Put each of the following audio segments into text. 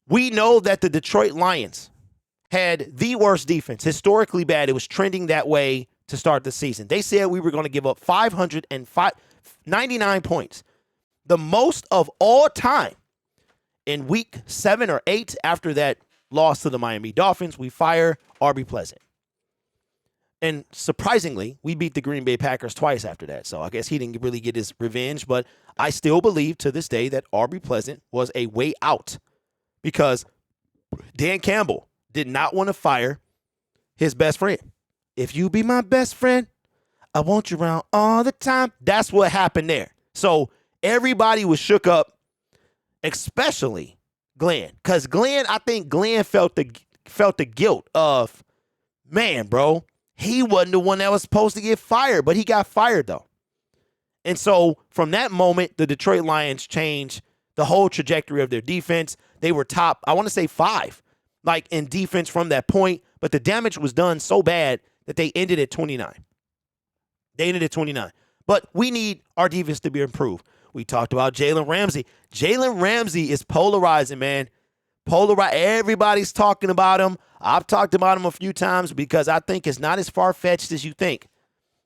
We know that the Detroit Lions had the worst defense, historically bad. It was trending that way to start the season. They said we were going to give up 599 points, the most of all time. In week 7 or 8 after that loss to the Miami Dolphins, we fire R.B. Pleasant. And surprisingly, we beat the Green Bay Packers twice after that. So I guess he didn't really get his revenge. But I still believe to this day that R.B. Pleasant was a way out because Dan Campbell did not want to fire his best friend. If you be my best friend, I want you around all the time. That's what happened there. So everybody was shook up, especially Glenn. Because I think Glenn felt the guilt of, man, bro, he wasn't the one that was supposed to get fired, but he got fired, though. And so from that moment, the Detroit Lions changed the whole trajectory of their defense. They were top, I want to say 5, like in defense from that point, but the damage was done so bad that they ended at 29. But we need our defense to be improved. We talked about Jalen Ramsey. Jalen Ramsey is polarizing, man. Everybody's talking about him. I've talked about him a few times because I think it's not as far-fetched as you think.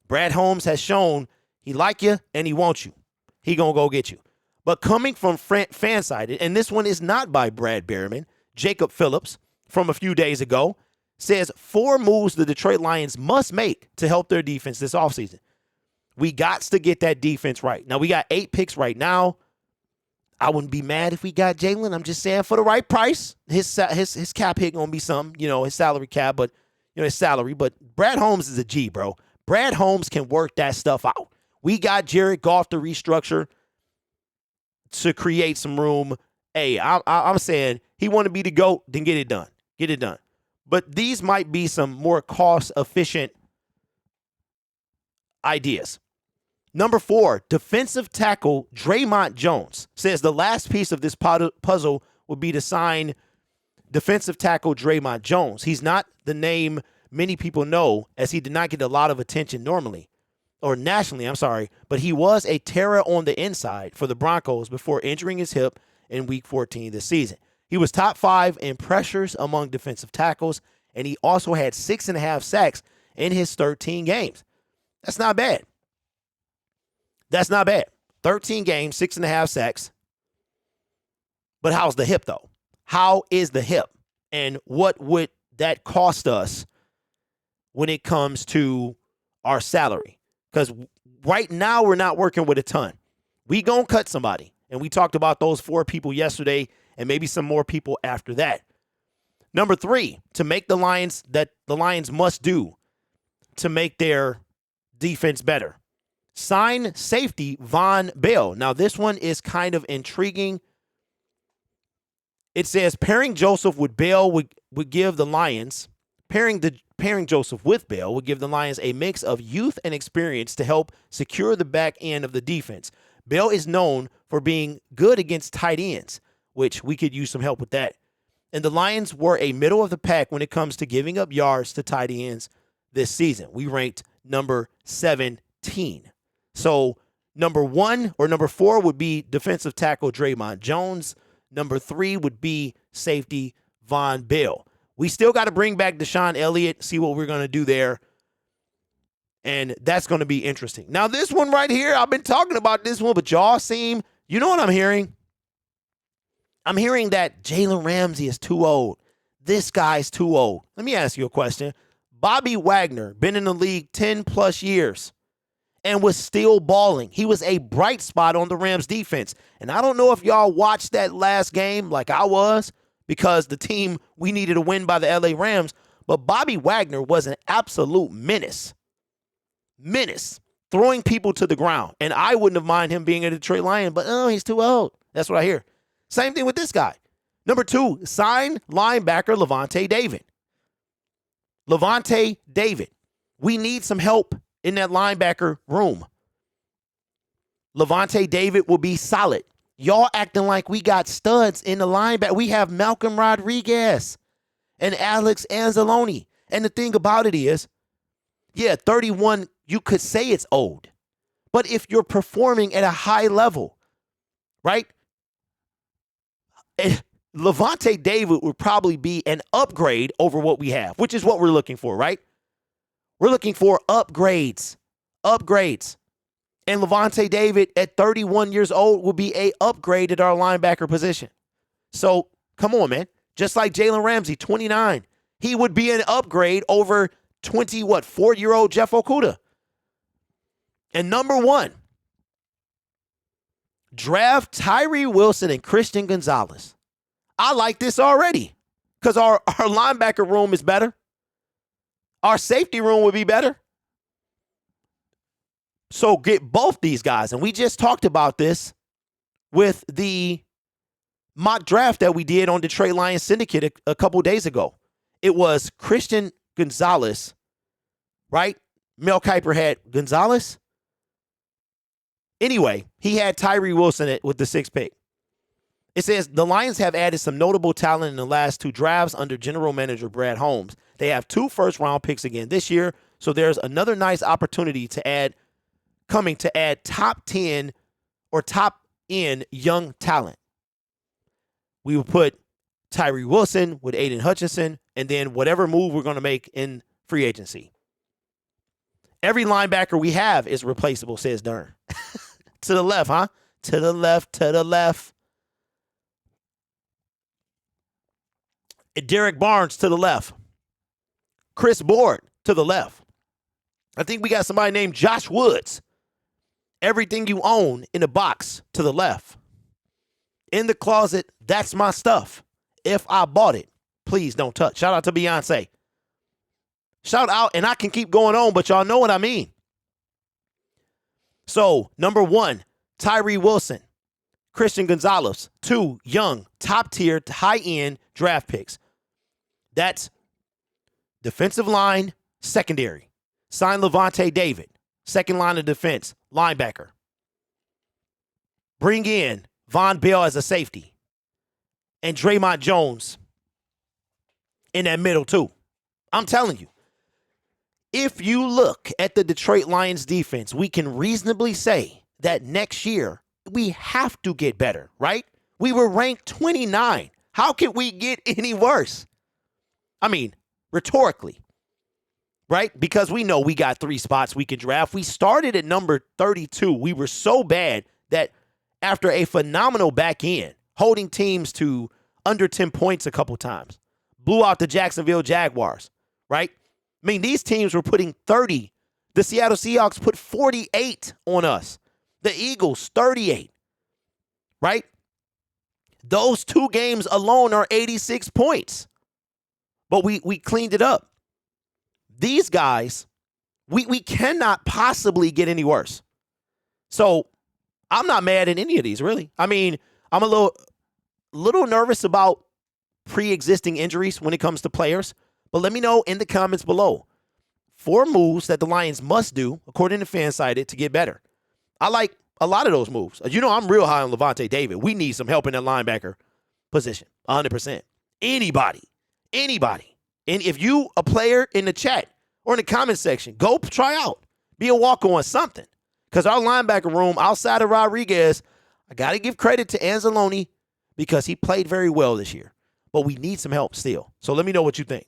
Brad Holmes has shown he like you and he wants you. He going to go get you. But coming from FANSIDED, and this one is not by Brad Behrman, Jacob Phillips from a few days ago, says 4 moves the Detroit Lions must make to help their defense this offseason. We got to get that defense right. Now, we got 8 picks right now. I wouldn't be mad if we got Jalen. I'm just saying for the right price. His cap hit going to be something, his salary cap, but, his salary. But Brad Holmes is a G, bro. Brad Holmes can work that stuff out. We got Jared Goff to restructure to create some room. Hey, I'm saying he want to be the GOAT, then get it done. Get it done. But these might be some more cost-efficient ideas. Number 4, defensive tackle Draymond Jones says the last piece of this puzzle would be to sign defensive tackle Draymond Jones. He's not the name many people know, as he did not get a lot of attention normally, or nationally, but he was a terror on the inside for the Broncos before injuring his hip in Week 14 this season. He was top 5 in pressures among defensive tackles, and he also had 6.5 sacks in his 13 games. That's not bad. 13 games, 6.5 sacks. But how's the hip, though? How is the hip? And what would that cost us when it comes to our salary? Because right now we're not working with a ton. We gonna cut somebody. And we talked about those 4 people yesterday and maybe some more people after that. Number 3, to make the Lions must do to make their defense better. Sign safety Von Bell. Now, this one is kind of intriguing. It says pairing Joseph with Bell would give the Lions, pairing Joseph with Bell would give the Lions a mix of youth and experience to help secure the back end of the defense. Bell is known for being good against tight ends, which we could use some help with that. And the Lions were a middle of the pack when it comes to giving up yards to tight ends this season. We ranked number 17. So number 1 or number 4 would be defensive tackle Draymond Jones. Number 3 would be safety Von Bell. We still got to bring back Deshaun Elliott, see what we're going to do there. And that's going to be interesting. Now, this one right here, I've been talking about this one, but y'all seem, you know what I'm hearing? I'm hearing that Jalen Ramsey is too old. This guy's too old. Let me ask you a question. Bobby Wagner, been in the league 10 plus years and was still balling. He was a bright spot on the Rams defense. And I don't know if y'all watched that last game like I was, because the team we needed to win by the LA Rams, but Bobby Wagner was an absolute menace, throwing people to the ground. And I wouldn't have minded him being a Detroit Lion, but he's too old. That's what I hear. Same thing with this guy. Number 2, sign linebacker Levante David. Levante David. We need some help in that linebacker room. Levante David will be solid. Y'all acting like we got studs in the linebacker. We have Malcolm Rodriguez and Alex Anzalone. And the thing about it is, 31, you could say it's old. But if you're performing at a high level, right? Levante David would probably be an upgrade over what we have, which is what we're looking for, right? We're looking for upgrades. And Levante David at 31 years old will be a upgrade at our linebacker position. So come on, man. Just like Jalen Ramsey, 29. He would be an upgrade over 4-year-old Jeff Okudah. And number one, draft Tyree Wilson and Christian Gonzalez. I like this already because our linebacker room is better. Our safety room would be better. So get both these guys. And we just talked about this with the mock draft that we did on Detroit Lions Syndicate a couple days ago. It was Christian Gonzalez, right? Mel Kiper had Gonzalez. Anyway, he had Tyree Wilson with the 6th pick. It says the Lions have added some notable talent in the last 2 drafts under general manager Brad Holmes. They have 2 first-round picks again this year, so there's another nice opportunity to add top 10 or top-end young talent. We will put Tyree Wilson with Aiden Hutchinson, and then whatever move we're going to make in free agency. Every linebacker we have is replaceable, says Dern. To the left, huh? To the left. Derek Barnes to the left. Chris Board to the left. I think we got somebody named Josh Woods. Everything you own in a box to the left. In the closet, that's my stuff. If I bought it, please don't touch. Shout out to Beyonce. Shout out, and I can keep going on, but y'all know what I mean. So, number 1, Tyree Wilson. Christian Gonzalez. 2, young, top-tier, high-end draft picks. That's defensive line, secondary. Sign Levante David. Second line of defense, linebacker. Bring in Von Bell as a safety. And Draymond Jones in that middle, too. I'm telling you. If you look at the Detroit Lions defense, we can reasonably say that next year we have to get better, right? We were ranked 29. How can we get any worse? I mean, rhetorically, right? Because we know we got 3 spots we can draft. We started at number 32. We were so bad that after a phenomenal back end, holding teams to under 10 points a couple times, blew out the Jacksonville Jaguars, right? I mean, these teams were putting 30. The Seattle Seahawks put 48 on us. The Eagles, 38, right? Those 2 games alone are 86 points. But we cleaned it up. These guys, we cannot possibly get any worse. So I'm not mad at any of these, really. I mean, I'm a little nervous about pre-existing injuries when it comes to players. But let me know in the comments below 4 moves that the Lions must do, according to FANSIDED, to get better. I like a lot of those moves. You know, I'm real high on Levante David. We need some help in that linebacker position, 100%. Anybody. And if you a player in the chat or in the comment section, go try out. Be a walk-on, something. Because our linebacker room, outside of Rodriguez, I got to give credit to Anzalone because he played very well this year. But we need some help still. So let me know what you think.